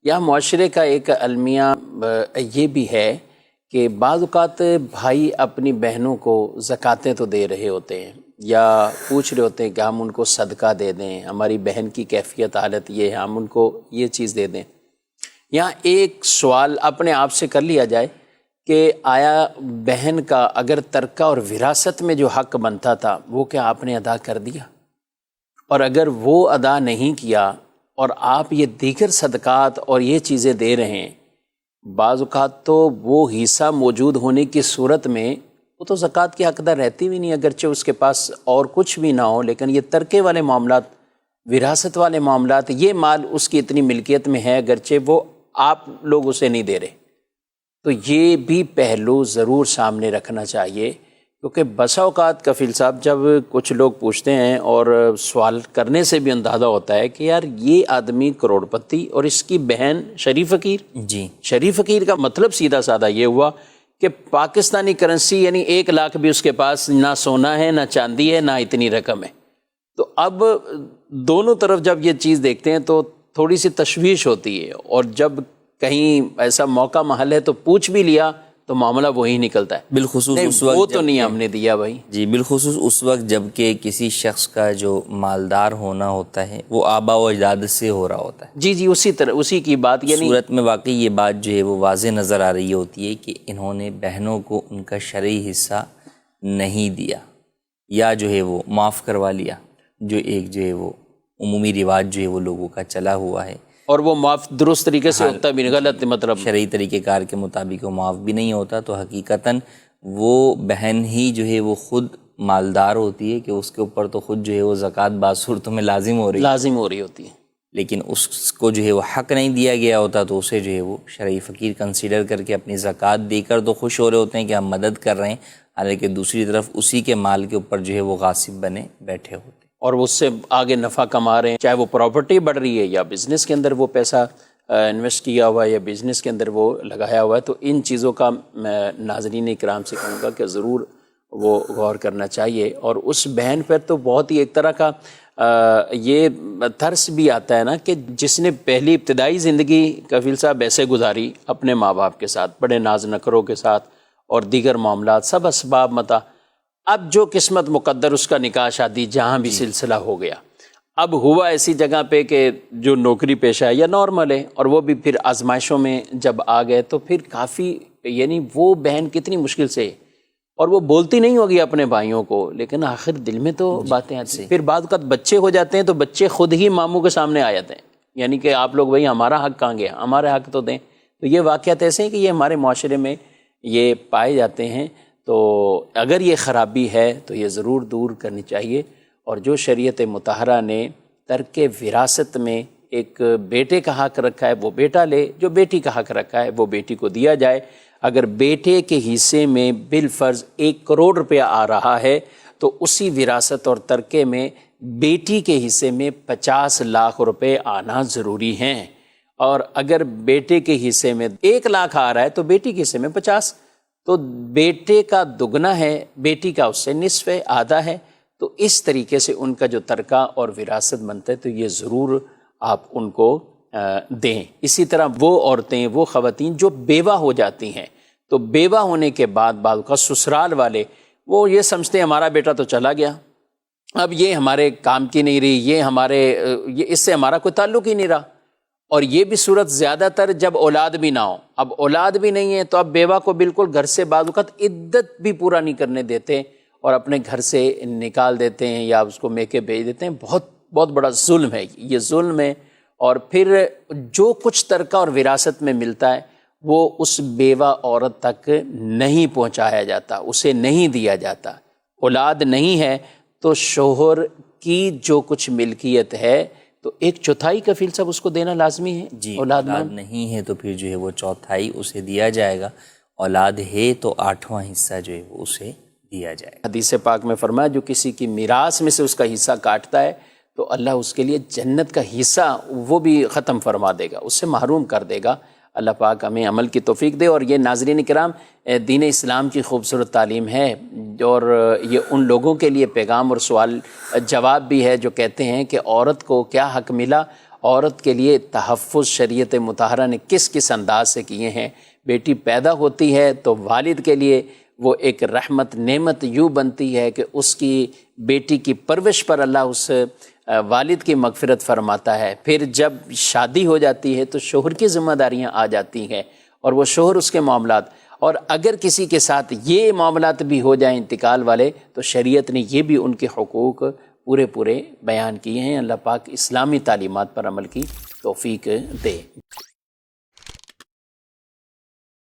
یہاں معاشرے کا ایک المیہ یہ بھی ہے کہ بعض اوقات بھائی اپنی بہنوں کو زکاتیں تو دے رہے ہوتے ہیں یا پوچھ رہے ہوتے ہیں کہ ہم ان کو صدقہ دے دیں، ہماری بہن کی کیفیت حالت یہ ہے، ہم ان کو یہ چیز دے دیں۔ یہاں ایک سوال اپنے آپ سے کر لیا جائے کہ آیا بہن کا اگر ترکہ اور وراثت میں جو حق بنتا تھا وہ کیا آپ نے ادا کر دیا؟ اور اگر وہ ادا نہیں کیا اور آپ یہ دیگر صدقات اور یہ چیزیں دے رہے ہیں، بعض اوقات تو وہ حصہ موجود ہونے کی صورت میں وہ تو زکوٰۃ کی حقدار رہتی بھی نہیں، اگرچہ اس کے پاس اور کچھ بھی نہ ہو، لیکن یہ ترکے والے معاملات، وراثت والے معاملات، یہ مال اس کی اتنی ملکیت میں ہے اگرچہ وہ آپ لوگ اسے نہیں دے رہے۔ تو یہ بھی پہلو ضرور سامنے رکھنا چاہیے، کیونکہ بسا اوقات کفیل صاحب جب کچھ لوگ پوچھتے ہیں اور سوال کرنے سے بھی اندازہ ہوتا ہے کہ یار یہ آدمی کروڑ پتی اور اس کی بہن شریف فقیر۔ جی، شریف فقیر کا مطلب سیدھا سادہ یہ ہوا کہ پاکستانی کرنسی یعنی 1 لاکھ بھی اس کے پاس نہ سونا ہے، نہ چاندی ہے، نہ اتنی رقم ہے۔ تو اب دونوں طرف جب یہ چیز دیکھتے ہیں تو تھوڑی سی تشویش ہوتی ہے، اور جب کہیں ایسا موقع محل ہے تو پوچھ بھی لیا تو معاملہ وہی نکلتا ہے، بالخصوص اس وقت وہ تو نہیں ہم نے دیا بھائی۔ جی، بالخصوص اس وقت جب کہ کسی شخص کا جو مالدار ہونا ہوتا ہے وہ آباء و اجداد سے ہو رہا ہوتا ہے۔ جی اسی طرح اسی کی بات، یعنی صورت میں واقعی یہ بات جو ہے وہ واضح نظر آ رہی ہوتی ہے کہ انہوں نے بہنوں کو ان کا شرعی حصہ نہیں دیا یا جو ہے وہ معاف کروا لیا، جو ایک جو ہے وہ عمومی رواج جو ہے وہ لوگوں کا چلا ہوا ہے، اور وہ معاف درست طریقے سے ہوتا بھی نہیں، غلط مطلب شرعی طریقہ کار کے مطابق وہ معاف بھی نہیں ہوتا، تو حقیقتاً وہ بہن ہی جو ہے وہ خود مالدار ہوتی ہے کہ اس کے اوپر تو خود جو ہے وہ زکوٰۃ بعض صورتوں میں لازم ہو رہی ہوتی ہے، لیکن اس کو جو ہے وہ حق نہیں دیا گیا ہوتا، تو اسے جو ہے وہ شرعی فقیر کنسیڈر کر کے اپنی زکوٰۃ دے کر تو خوش ہو رہے ہوتے ہیں کہ ہم مدد کر رہے ہیں، حالانکہ دوسری طرف اسی کے مال کے اوپر جو ہے وہ غاصب بنے بیٹھے ہوتے ہیں اور اس سے آگے نفع کما رہے ہیں، چاہے وہ پراپرٹی بڑھ رہی ہے یا بزنس کے اندر وہ پیسہ انویسٹ کیا ہوا ہے یا بزنس کے اندر وہ لگایا ہوا ہے۔ تو ان چیزوں کا میں ناظرین اکرام سے کہوں گا کہ ضرور وہ غور کرنا چاہیے، اور اس بہن پر تو بہت ہی ایک طرح کا یہ ترس بھی آتا ہے نا کہ جس نے پہلی ابتدائی زندگی کفیل صاحب ایسے گزاری اپنے ماں باپ کے ساتھ، بڑے ناز نخروں کے ساتھ اور دیگر معاملات سب اسباب متا، اب جو قسمت مقدر اس کا نکاح شادی جہاں بھی سلسلہ ہو گیا، اب ہوا ایسی جگہ پہ کہ جو نوکری پیشہ ہے یا نارمل ہے، اور وہ بھی پھر آزمائشوں میں جب آ گئے تو پھر کافی یعنی وہ بہن کتنی مشکل سے، اور وہ بولتی نہیں ہوگی اپنے بھائیوں کو لیکن آخر دل میں تو باتیں آتی ہیں۔ پھر بعد وقت بچے ہو جاتے ہیں تو بچے خود ہی ماموں کے سامنے آ جاتے ہیں، یعنی کہ آپ لوگ بھائی ہمارا حق کہاں گیا، ہمارے حق تو دیں۔ تو یہ واقعات ایسے ہیں کہ یہ ہمارے معاشرے میں یہ پائے جاتے ہیں، تو اگر یہ خرابی ہے تو یہ ضرور دور کرنی چاہیے، اور جو شریعت مطہرہ نے ترک وراثت میں ایک بیٹے کا حق رکھا ہے وہ بیٹا لے، جو بیٹی کا حق رکھا ہے وہ بیٹی کو دیا جائے۔ اگر بیٹے کے حصے میں بالفرض 1 کروڑ روپیہ آ رہا ہے تو اسی وراثت اور ترکے میں بیٹی کے حصے میں 50 لاکھ روپے آنا ضروری ہیں، اور اگر بیٹے کے حصے میں 1 لاکھ آ رہا ہے تو بیٹی کے حصے میں 50، تو بیٹے کا دگنا ہے، بیٹی کا اس سے نصف ہے، آدھا ہے۔ تو اس طریقے سے ان کا جو ترکہ اور وراثت بنتا ہے تو یہ ضرور آپ ان کو دیں۔ اسی طرح وہ عورتیں، وہ خواتین جو بیوہ ہو جاتی ہیں، تو بیوہ ہونے کے بعد بعض کا سسرال والے وہ یہ سمجھتے ہیں ہمارا بیٹا تو چلا گیا، اب یہ ہمارے کام کی نہیں رہی، یہ اس سے ہمارا کوئی تعلق ہی نہیں رہا۔ اور یہ بھی صورت زیادہ تر جب اولاد بھی نہ ہو، اب اولاد بھی نہیں ہے تو اب بیوہ کو بالکل گھر سے بعض اوقات عدت بھی پورا نہیں کرنے دیتے اور اپنے گھر سے نکال دیتے ہیں یا اس کو میکے بھیج دیتے ہیں۔ بہت بڑا ظلم ہے یہ، ظلم ہے۔ اور پھر جو کچھ ترکہ اور وراثت میں ملتا ہے وہ اس بیوہ عورت تک نہیں پہنچایا جاتا، اسے نہیں دیا جاتا۔ اولاد نہیں ہے تو شوہر کی جو کچھ ملکیت ہے تو 1/4 کفیل صاحب اس کو دینا لازمی ہے۔ جی، اولاد نہیں ہے تو پھر جو ہے وہ 1/4 اسے دیا جائے گا، اولاد ہے تو 8واں حصہ جو ہے وہ اسے دیا جائے گا۔ حدیث پاک میں فرمایا جو کسی کی میراث میں سے اس کا حصہ کاٹتا ہے تو اللہ اس کے لیے جنت کا حصہ وہ بھی ختم فرما دے گا، اس سے محروم کر دے گا۔ اللہ پاک ہمیں عمل کی توفیق دے۔ اور یہ ناظرین کرام دین اسلام کی خوبصورت تعلیم ہے، اور یہ ان لوگوں کے لیے پیغام اور سوال جواب بھی ہے جو کہتے ہیں کہ عورت کو کیا حق ملا عورت کے لیے تحفظ شریعت مطہرہ نے کس کس انداز سے کیے ہیں۔ بیٹی پیدا ہوتی ہے تو والد کے لیے وہ ایک رحمت نعمت یوں بنتی ہے کہ اس کی بیٹی کی پرورش پر اللہ اس والد کی مغفرت فرماتا ہے۔ پھر جب شادی ہو جاتی ہے تو شوہر کی ذمہ داریاں آ جاتی ہیں اور وہ شوہر اس کے معاملات، اور اگر کسی کے ساتھ یہ معاملات بھی ہو جائیں انتقال والے تو شریعت نے یہ بھی ان کے حقوق پورے بیان کیے ہیں۔ اللہ پاک اسلامی تعلیمات پر عمل کی توفیق دے۔